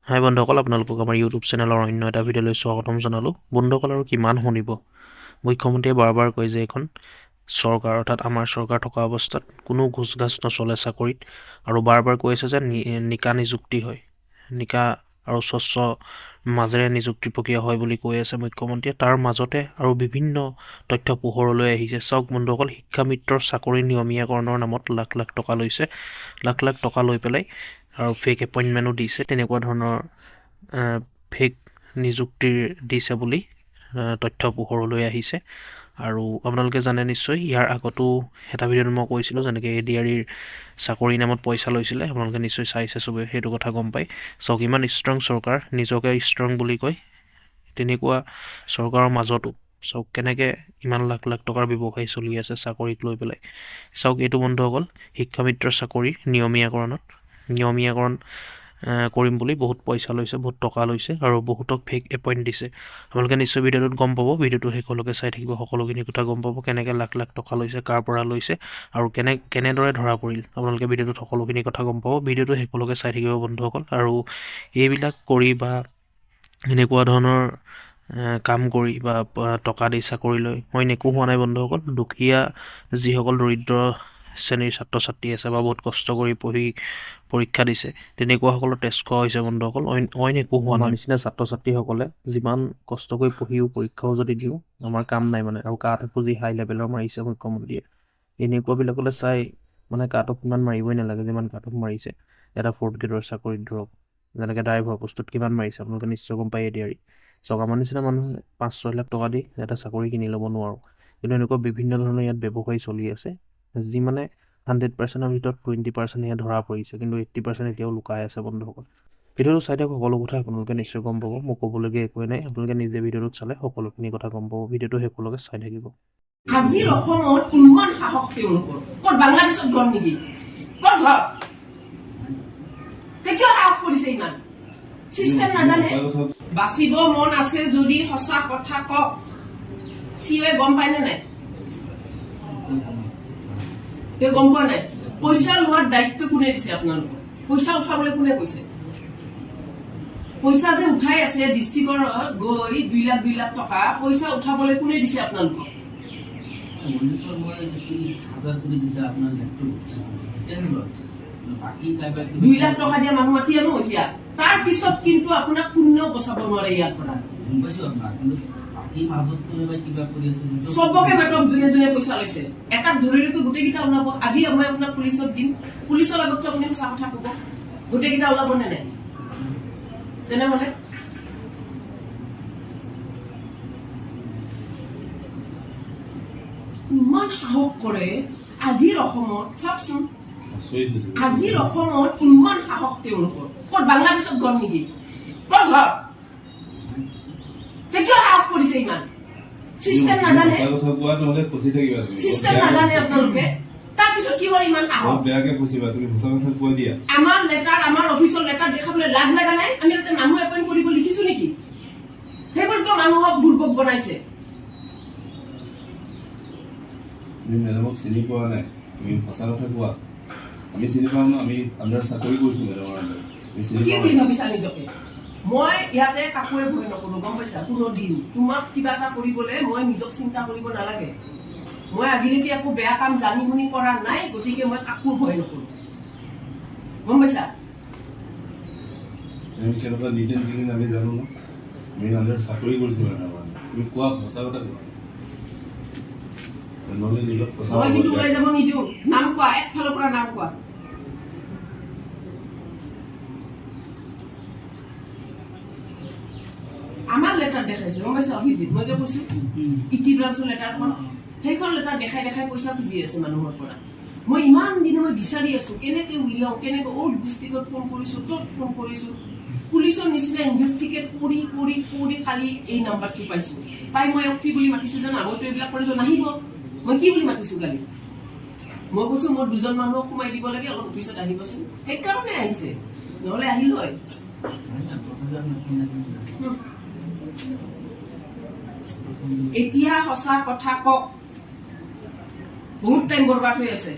হাই বন্ধুসকল, আপোনালোকক আমাৰ ইউটিউব চেনেলৰ অন্য এটা ভিডিঅ'লৈ স্বাগতম জনালোঁ। বন্ধুসকল, আৰু কিমান শুনিব, মুখ্যমন্ত্ৰীয়ে বাৰ বাৰ কয় যে এইখন চৰকাৰ অৰ্থাৎ আমাৰ চৰকাৰ থকা অৱস্থাত কোনো ঘোচ ঘাচ নচলে চাকৰিত, আৰু বাৰ বাৰ কৈ আছে যে নিকা নিযুক্তি হয়, নিকা আৰু স্বচ্ছ মাজেৰে নিযুক্তি প্ৰক্ৰিয়া হয় বুলি কৈ আছে মুখ্যমন্ত্ৰীয়ে। তাৰ মাজতে আৰু বিভিন্ন তথ্য পোহৰলৈ আহিছে। চাওক বন্ধুসকল, শিক্ষামিত্ৰৰ চাকৰি নিয়মীয়াকৰণৰ নামত লাখ লাখ টকা লৈছে, লাখ লাখ টকা লৈ পেলাই আৰু ফেক এপইণ্টমেণ্টো দিছে। তেনেকুৱা ধৰণৰ ফেক নিযুক্তিৰ দিছে বুলি তথ্য পোহৰলৈ আহিছে। আৰু আপোনালোকে জানে নিশ্চয়, ইয়াৰ আগতো এটা ভিডিঅ'ত মই কৈছিলোঁ যেনেকৈ ADREৰ চাকৰি নামত পইচা লৈছিলে। আপোনালোকে নিশ্চয় চাইছে, চবে সেইটো কথা গম পায়। চাওক, ইমান ষ্ট্ৰং চৰকাৰ, নিজকে ষ্ট্ৰং বুলি কয়, তেনেকুৱা চৰকাৰৰ মাজতো চাওক কেনেকৈ ইমান লাখ লাখ টকাৰ ব্যৱসায় চলি আছে চাকৰিক লৈ পেলাই। চাওক, এইটো বন্ধুসকল শিক্ষামিত্ৰৰ চাকৰি নিয়মীয়াকৰণ কৰিম বুলি বহুত পইচা লৈছে, বহুত টকা লৈছে আৰু বহুতক ফেক এপইণ্ট দিছে। আপোনালোকে নিশ্চয় ভিডিঅ'টোত গম পাব, ভিডিঅ'টো শেষলৈকে চাই থাকিব, সকলোখিনি কথা গম পাব, কেনেকৈ লাখ লাখ টকা লৈছে, কাৰ পৰা লৈছে আৰু কেনেদৰে ধৰা পৰিল। আপোনালোকে ভিডিঅ'টোত সকলোখিনি কথা গম পাব, ভিডিঅ'টো শেষলৈকে চাই থাকিব বন্ধুসকল। আৰু এইবিলাক কৰি বা এনেকুৱা ধৰণৰ কাম কৰি বা টকা দি চাকৰি লৈ অইন একো হোৱা নাই বন্ধুসকল। দুখীয়া যিসকল দৰিদ্ৰ শ্ৰেণীৰ ছাত্ৰ ছাত্ৰী আছে বা বহুত কষ্ট কৰি পঢ়ি পৰীক্ষা দিছে, তেনেকুৱাসকলৰ তেজ খোৱা হৈছে বন্ধুসকল, অইন একো হোৱা নাই। নিচিনা ছাত্ৰ ছাত্ৰীসকলে যিমান কষ্ট কৰি পঢ়িও পৰীক্ষাও যদি দিওঁ, আমাৰ কাম নাই মানে। আৰু কাট অফো যি হাই লেভেলৰ মাৰিছে মুখ্যমন্ত্ৰীয়ে, এনেকুৱাবিলাকলৈ চাই মানে কাট অফ ইমান মাৰিবই নালাগে যিমান কাট অফ মাৰিছে। এটা 4th গ্ৰেডৰ চাকৰিত ধৰক, যেনেকৈ ড্ৰাইভাৰ পোষ্টত কিমান মাৰিছে আপোনালোকে নিশ্চয় গম পায় ADRE। চাওক, আমাৰ নিচিনা মানুহে 5-6 লাখ টকা দি এটা চাকৰি কিনি ল'ব নোৱাৰোঁ, কিন্তু এনেকুৱা বিভিন্ন ধৰণৰ ইয়াত ব্যৱসায় চলি আছে, যি মানে 100%ৰ ভিতৰত 20%হে ধৰা পৰিছে, কিন্তু 80% এতিয়াও লুকাই আছে বন্ধুসকল। ভিডিঅ'টো চাই থাকক, সকলো কথা আপোনালোকে নিশ্চয় গম পাব। মোক ক'বলগীয়া একোৱেই নাই, আপোনালোকে নিজে ভিডিঅ'টোত চালে সকলোখিনি কথা গম পাব। ভিডিঅ'টো শেষলৈকে চাই থাকিব। আজিৰ অসমত ইমান সাহস তেওঁলোকৰ, ক'ত বাংলাদেশত ঘৰ নেকি? ক'ত ঘৰ? কিয় সাহস কৰিছে ইমান? চিষ্টেম নাজানে? বাচিব মন আছে যদি সঁচা কথা কওক। চিওৱে গম পায়নে নাই? তেওঁ গম পোৱা নাই? পইচা লোৱাৰ দায়িত্ব কোনে দিছে আপোনালোকক? পইচা উঠাবলৈ কোনে কৈছে? পইচা যে উঠাই আছে ডিষ্ট্ৰিক্টৰ গৈ 2 লাখ টকা পইচা উঠাবলৈ কোনে দিছে আপোনালোকক? 2 লাখ টকা দিয়া মানুহ মাতি আনো এতিয়া, তাৰ পিছত কিন্তু আপোনাক কোনেও বচাব নোৱাৰে ইয়াৰ পৰা। চবকে মাতক, যোনে যোনে পইচা লৈছে। এটাক ধৰিলেতো গোটেইকেইটা ওলাব। আজি মই আপোনাক পুলিচত দিম, পুলিচৰ আগততো আপুনি সঁচা কথা কব, গোটেইকেইটা ওলাব নে নাই? তেনেহলে ইমান সাহস কৰে আজিৰ অসমত। চাওকচোন, আজিৰ অসমত ইমান সাহস তেওঁলোকৰ, ক'ত বাংলাদেশত ঘৰ নেকি? ক'ত ঘৰ? কিয় সাহস কৰিছে ইমান? চিষ্টেম নাজানে? চিষ্টেম নাজানে আপোনালোকে? তাৰপিছত কি হয় ইমান সাহস? আমাৰ লেটাৰ, আমাৰ অফিচৰ লেটাৰ দেখাবলৈ লাজ লগা নাই? আমি তাতে মানুহ এপইণ্ট কৰিব লিখিছো নেকি? সেইবোৰ কিয় মানুহক বুৰ্বক বনাইছে? মেডামক চিনি পোৱা নাই, তুমি সঁচা কথা কোৱা। আমি চিনি পাওঁ ন, আমি আণ্ডাৰ চাকৰি কৰিছো মেডামৰ আণ্ডাৰ। কি বুলি ভাবিছা নিজকে? মই ইয়াতে কাকোৱে ভয় নকৰো, গম পাইছা? কোনো দিন তোমাক কিবা এটা কৰিবলৈ মই নিজক চিন্তা কৰিব নালাগে। মই আজিলৈকে একো বেয়া কাম জানি শুনি কৰা নাই, গতিকে মই কাকো ভয় নকৰো, গম পাইছা? কেনেকুৱা নিট এণ্ড ক্লিন আমি জানো ন, আমি আণ্ডাৰ চাকৰি কৰিছো মেডামৰ। তুমি কোৱা, সঁচা কথা কোৱা। মই কিন্তু ওলাই যাব নিদিওঁ। নাম কোৱা, একফালৰ পৰা নাম কোৱা। আমাৰ লেটাৰ দেখাইছে, গম পাইছা? অভিজিত, মই যে কৈছো ইটি ব্ৰাঞ্চৰ লেটাৰখন, সেইখন লেটাৰ দেখাই দেখাই পইচা খুজি আছে মানুহৰ পৰা। মই ইমান দিনে মই বিচাৰি আছো কেনেকে উলিয়াও, কেনেকে ডিষ্ট্ৰিক্টত ফোন কৰিছো, তত ফোন কৰিছো, পুলিচৰ নিচিনা ইনভেষ্টিগেট কৰি কৰি কৰি কালি এই নাম্বাৰটো পাইছো। পাই মই কি বুলি মাতিছো জানা? মইতো এইবিলাক কৰিতো নাহিব। মই কি বুলি মাতিছো কালি? মই কৈছো মোৰ 2জন মানুহক সোমাই দিব লাগে, অলপ পিছত আহিবচোন। সেইকাৰণে আহিছে, নহলে আহিল হয়। এতিয়া সঁচা কথা কওক, বহুত টাইম বৰবাদ হৈ আছে।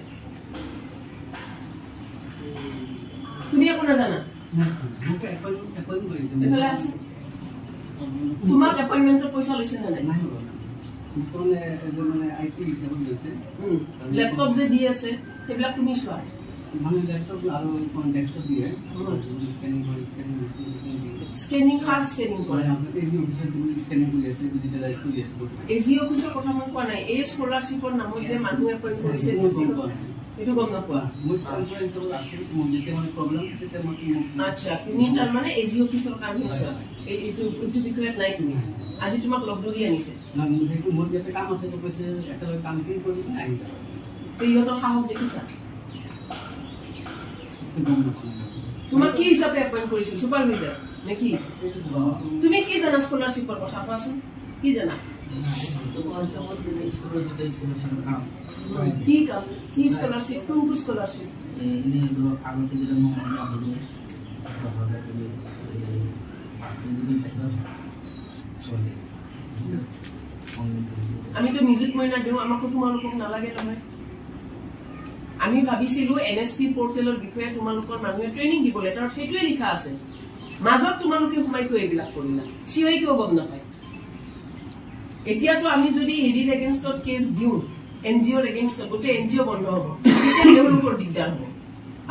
তুমি একো নাজানা? এইফালে আছো তোমাক এপইণ্টমেণ্টৰ পইচা লৈছে নে নাই লেপটপ যে দি আছে সেইবিলাক তুমি চোৱা স্কেনিং কাৰ্ড স্কেনিং কৰে এজি অফিচৰ কথা মই কোৱা নাই এই স্কলাৰশ্বিপৰ নামত যে মানুহ এপইণ্ট কৰিছে এইটো গম নোপোৱা আচ্ছা তুমি তাৰমানে এজি অফিচৰ কাম চোৱা এইটো বিষয়ত নাই তুমি আজি তোমাক লগ ধৰি আনিছে ইহঁতৰ সাহস দেখিছা তোমাক কি হিচাপে এপইণ্ট কৰিছিল ছুপাৰভাইজাৰ নে কি তুমি কি জানা স্কলাৰশ্বিপৰ কথা কোৱাচোন কি জানা কি কাম কি স্কলাৰশ্বিপ কোনটো স্কলাৰশ্বিপ আমিতো নিযুত মইনা দিওঁ আমাকো তোমালোকক নালাগে নহয় আমি ভাবিছিলো এনএছপি পৰ্টেলৰ বিষয়ে তোমালোকৰ মানুহে ট্ৰেইনিং দিবলৈ তাৰ সেইটোৱে লিখা আছে মাজত তোমালোকে সোমাই কৈ এইবিলাক কৰিলা চিঅই কিয় গম নাপায় এতিয়াতো আমি যদি হেৰিৰ এগেইনষ্টত কেছ দিওঁ এনজিঅ'ৰ এগেইনষ্টত গোটেই এনজিঅ' বন্ধ হ'ব তেতিয়া তেওঁলোকৰ দিগদাৰ হ'ব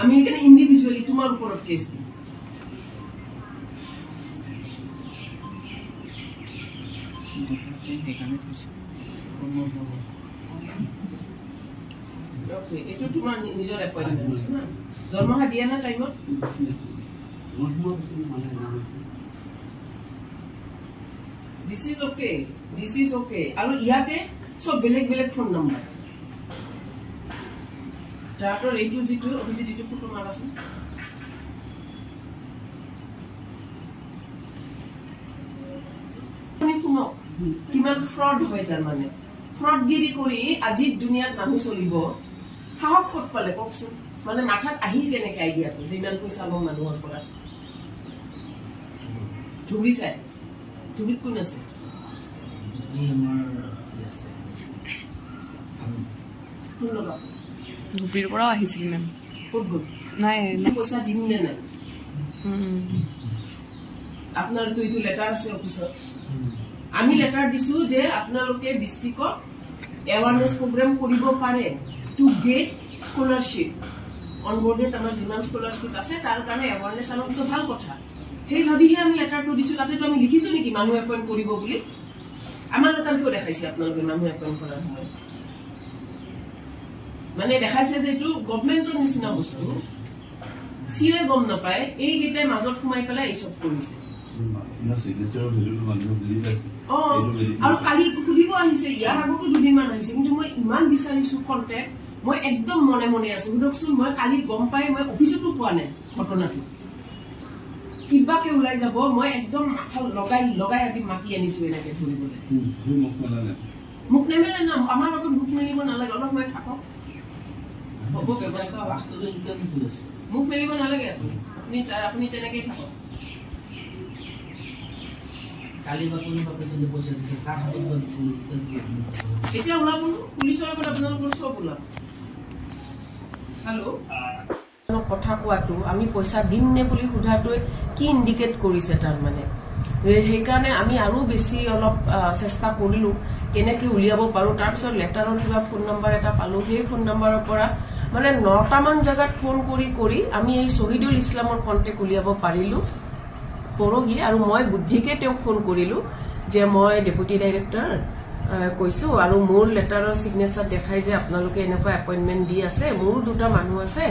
আমি সেইকাৰণে ইণ্ডিভিজুৱেলি তোমাৰ ওপৰত কেছ দিম এইটো তোমাৰ নিজৰ এপইণ্টমেণ্ট দৰমহা দিয়া না টাইমত দিছ ইজ অকে আৰু ইয়াতে চব বেলেগ বেলেগ ফোন নম্বৰ তাহাঁতৰ এইটো যিটো অভিজিত এইটো ফটো মাৰাচোন শুনক কিমান ফ্ৰড হয় তাৰমানে ফ্ৰডগিৰি কৰি আজিৰ দুনিয়াত মানুহ চলিব সাহস ক'ত পালে কওকচোন মানে মাথাত আহিল কেনেকে আইডিয়াটো যে ইমান পইচা ল'ম মানুহৰ পৰা ধুবি চাই ধুবিত কোন আছে ধুবুৰীৰ পৰাও আহিছিল মেম ক'ত গ'ল নাই পইচা দিম নে নাই আপোনাৰতো এইটো লেটাৰ আছে অফিচত আমি লেটাৰ দিছো যে আপোনালোকে ডিষ্ট্ৰিক্টত এৱাৰনেছ প্ৰগ্ৰাম কৰিব পাৰে টু গেট স্কলাৰশ্বিপ অনবোৰ্ডেড আমাৰ যিমান স্কলাৰশ্বিপ আছে তাৰ কাৰণে এৱাৰনেছ আনন্দ ভাল কথা সেই ভাবিহে আমি লেটাৰটো দিছো তাতেতো আমি লিখিছো নেকি মানুহ এপইণ্ট কৰিব বুলি আমাৰ লেটাৰ কিয় দেখাইছে আপোনালোকে মানুহ এপইণ্ট কৰাৰ সময় মানে দেখাইছে যে এইটো গভৰ্ণমেণ্টৰ নিচিনা বস্তু চিঅ'য়ে গম নাপায় এইকেইটাই মাজত সোমাই পেলাই এই চব কৰিছে আৰু কালি খুলিব আহিছে ইয়াৰ আগতো দুদিনমান আহিছে কিন্তু মই ইমান বিচাৰিছো কণ্টেক্ট মই একদম মনে মনে আছো সুধকচোন মই কালি গম পাই মই অফিচতো পোৱা নাই ঘটনাটো কিবাকে ওলাই যাব মই একদম মাথা লগাই আজি মাতি আনিছো এনেকে ধৰিবলৈ মুখ নেমেলে না আমাৰ লগত মুখ মেলিব নালাগে অলপ সময় থাকক হ'ব ব্যৱস্থা মুখ মেলিব নালাগে আপুনি তেনেকেই থাকক এতিয়া ওলাব পুলিচৰ আগত আপোনালোকৰ চব ওলাব হেল্ল' কথা কোৱাটো আমি পইচা দিম নে বুলি সোধাটোৱে কি ইণ্ডিকেট কৰিছে তাৰমানে সেইকাৰণে আমি আৰু বেছি অলপ চেষ্টা কৰিলো কেনেকে উলিয়াব পাৰো তাৰপিছত লেটাৰৰ কিবা ফোন নম্বৰ এটা পালো সেই ফোন নম্বৰৰ পৰা মানে 9টামান জেগাত ফোন কৰি আমি এই শ্বহীদুল ইছলামৰ কণ্টেক্ট উলিয়াব পাৰিলো পৰহি আৰু মই বুদ্ধিকে তেওঁক ফোন কৰিলো যে মই ডেপুটি ডাইৰেক্টৰ কৈছো আৰু মোৰ লেটাৰৰ সিগনেচাৰ দেখাই যে আপোনালোকে এনেকুৱা এপইণ্টমেণ্ট দি আছে মোৰো দুটা মানুহ আছে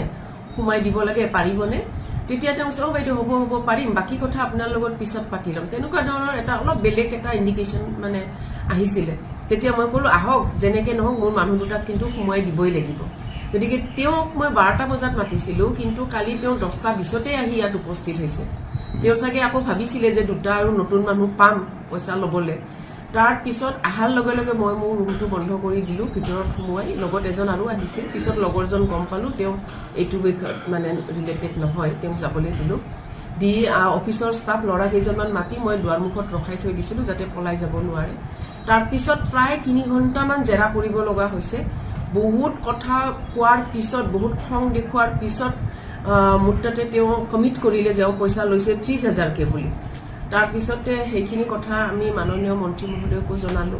সোমাই দিব লাগে পাৰিবনে তেতিয়া তেওঁ কৈছে বাইদেউ হ'ব পাৰিম বাকী কথা আপোনাৰ লগত পিছত পাতি ল'ম তেনেকুৱা ধৰণৰ এটা অলপ বেলেগ এটা ইণ্ডিকেশ্যন মানে আহিছিলে তেতিয়া মই ক'লো আহক যেনেকে নহওক মোৰ মানুহ দুটাক কিন্তু সোমাই দিবই লাগিব গতিকে তেওঁক মই 12টা বজাত মাতিছিলো কিন্তু কালি তেওঁ 10টা 20তে আহি ইয়াত উপস্থিত হৈছে তেওঁ চাগে আকৌ ভাবিছিলে যে দুটা আৰু নতুন মানুহ পাম পইচা ল'বলৈ তাৰ পিছত আহাৰ লগে লগে মই মোৰ ৰুমটো বন্ধ কৰি দিলো ভিতৰত সোমোৱাই লগত এজন আৰু আহিছিল পিছত লগৰজন গম পালো তেওঁ এইটো মানে ৰিলেটেড নহয় তেওঁ যাবলৈ দিলো দি অফিচৰ ষ্টাফ ল'ৰা কেইজনমান মাতি মই দুৱাৰমুখত ৰখাই থৈ দিছিলো যাতে পলাই যাব নোৱাৰে তাৰ পিছত প্ৰায় 3 ঘণ্টামান জেৰা কৰিব লগা হৈছে বহুত কথা কোৱাৰ পিছত বহুত খং দেখুৱাৰ পিছত মোৰ তাতে তেওঁ কমিট কৰিলে যে পইচা লৈছে 30,000কে বুলি তাৰপিছতে সেইখিনি কথা আমি মাননীয় মন্ত্ৰী মহোদয়কো জনালো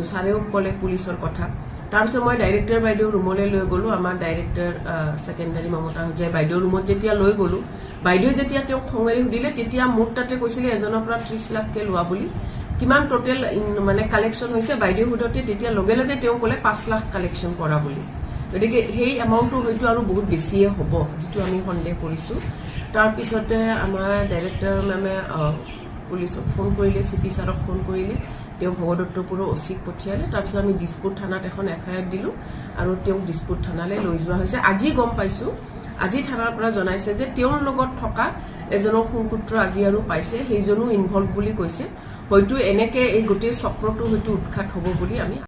ছাৰেও ক'লে পুলিচৰ কথা তাৰপিছত মই ডাইৰেক্টৰ বাইদেউ ৰুমলৈ লৈ গ'লো আমাৰ ডাইৰেক্টৰ ছেকেণ্ডাৰী মমতা হজাই বাইদেউ ৰুমত যেতিয়া লৈ গ'লো বাইদেউ যেতিয়া তেওঁক খঙেৰে সুধিলে তেতিয়া মোৰ তাতে কৈছিলে এজনৰ পৰা 30 লাখকে লোৱা বুলি কিমান টোটেল মানে কালেকশ্যন হৈছে বাইদেউ সুধতে তেতিয়া লগে লগে তেওঁ ক'লে 5 লাখ কালেকশ্যন কৰা বুলি গতিকে সেই এমাউণ্টটো হয়তো আৰু বহুত বেছিয়ে হ'ব যিটো আমি সন্দেহ কৰিছোঁ তাৰপিছতে আমাৰ ডাইৰেক্টৰ মেমে পুলিচক ফোন কৰিলে চিপি ছাৰক ফোন কৰিলে তেওঁ ভগদত্তপুৰৰ অচিক পঠিয়ালে তাৰপিছত আমি দিছপুৰ থানাত এখন এফআইআৰ দিলোঁ আৰু তেওঁক দিছপুৰ থানালৈ লৈ যোৱা হৈছে আজি গম পাইছোঁ আজি থানাৰ পৰা জনাইছে যে তেওঁৰ লগত থকা এজনৰ সংসূত্ৰ আজি আৰু পাইছে সেইজনো ইনভলভ বুলি কৈছে হয়তো এনেকে এই গোটেই চক্ৰটো হয়তো উৎখাত হ'ব বুলি আমি